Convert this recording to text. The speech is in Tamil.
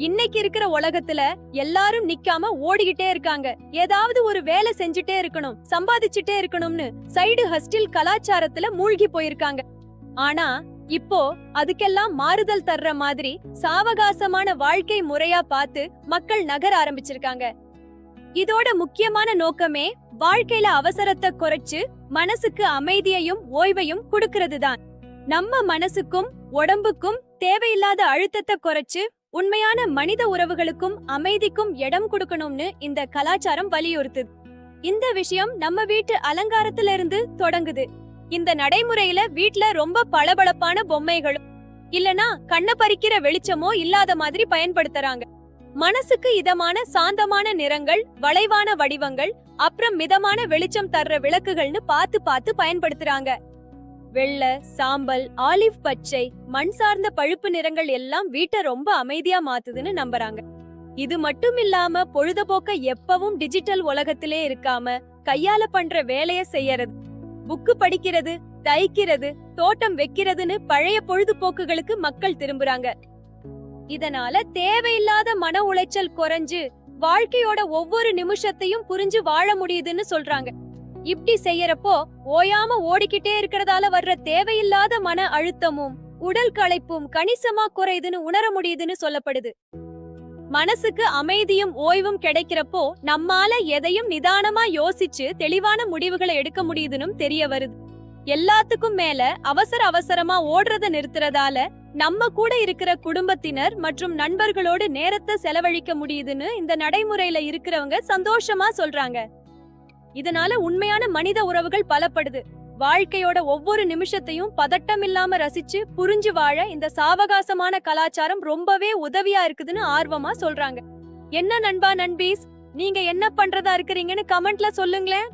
இன்னைக்கு இருக்கிற உலகத்துல எல்லாரும் நிக்காம ஓடிக்கிட்டே இருக்காங்க. ஏதாவது ஒரு வேலை செஞ்சுட்டே இருக்கணும், சம்பாதிச்சுட்டே இருக்கணும்னு சைடு ஹஸ்டில் கலாச்சாரத்துல மூழ்கி போயிருக்காங்க. ஆனா இப்போ அதுக்கெல்லாம் மாறுதல் தர்ற மாதிரி சாவகாசமான வாழ்க்கை முறையா பார்த்து மக்கள் நகர ஆரம்பிச்சிருக்காங்க. இதோட முக்கியமான நோக்கமே வாழ்க்கையில அவசரத்தை குறைச்சு மனசுக்கு அமைதியையும் ஓய்வையும் கொடுக்கறதுதான். நம்ம மனசுக்கும் உடம்புக்கும் தேவையில்லாத அழுத்தத்தை குறைச்சு உண்மையான மனித உறவுகளுக்கும் அமைதிக்கும் இடம் கொடுக்கணும்னு இந்த கலாச்சாரம் வலியுறுத்துது. இந்த விஷயம் நம்ம வீட்டு அலங்காரத்துல இருந்து தொடங்குது. இந்த நடைமுறையில வீட்ல ரொம்ப பளபளப்பான பொம்மைகளும் இல்லனா கண்ண பறிக்கிற வெளிச்சமோ இல்லாத மாதிரி பயன்படுத்துறாங்க. மனசுக்கு இதமான சாந்தமான நிறங்கள், வளைவான வடிவங்கள், அப்புறம் மிதமான வெளிச்சம் தர்ற விளக்குகள்னு பார்த்து பார்த்து பயன்படுத்துறாங்க. வெள்ளை, சாம்பல், ஆலிவ் பச்சை, மண் சார்ந்த பழுப்பு நிறங்கள் எல்லாம் வீட்டை ரொம்ப அமைதியா மாத்துதுன்னு நம்புறாங்க. இது மட்டும் இல்லாம பொழுதுபோக்க எப்பவும் டிஜிட்டல் உலகத்திலே இருக்காம கையால பண்ற வேலைய செய்யறது, புக்கு படிக்கிறது, தைக்கிறது, தோட்டம் வைக்கிறதுன்னு பழைய பொழுதுபோக்குகளுக்கு மக்கள் திரும்புறாங்க. இதனால தேவையில்லாத மன உளைச்சல் குறைஞ்சு வாழ்க்கையோட ஒவ்வொரு நிமிஷத்தையும் புரிஞ்சு வாழ முடியுதுன்னு சொல்றாங்க. இப்படி செய்யறப்போ ஓயாம ஓடிக்கிட்டே இருக்கிறதால வர்ற தேவையில்லாத மன அழுத்தமும் உடல் களைப்பும் கணிசமா குறையுதுன்னு உணர முடியுதுன்னு சொல்லப்படுது. மனசுக்கு அமைதியும் ஓய்வும் கிடைக்கிறப்போ நம்மால எதையும் நிதானமா யோசிச்சு தெளிவான முடிவுகளை எடுக்க முடியுதுன்னு தெரிய வருது. எல்லாத்துக்கும் மேல அவசரமா ஓடுறத நிறுத்துறதால நம்ம கூட இருக்கிற குடும்பத்தினர் மற்றும் நண்பர்களோடு நேரத்தை செலவழிக்க முடியுதுன்னு இந்த நடைமுறையில இருக்கிறவங்க சந்தோஷமா சொல்றாங்க. இதனால உண்மையான மனித உறவுகள் பலப்படுது. வாழ்க்கையோட ஒவ்வொரு நிமிஷத்தையும் பதட்டம் இல்லாம ரசிச்சு புரிஞ்சு வாழ இந்த சாவகாசமான கலாச்சாரம் ரொம்பவே உதவியா இருக்குதுன்னு ஆர்வமா சொல்றாங்க. என்ன நண்பா நண்பீஸ், நீங்க என்ன பண்றதா இருக்கிறீங்கன்னு கமெண்ட்ல சொல்லுங்களேன்.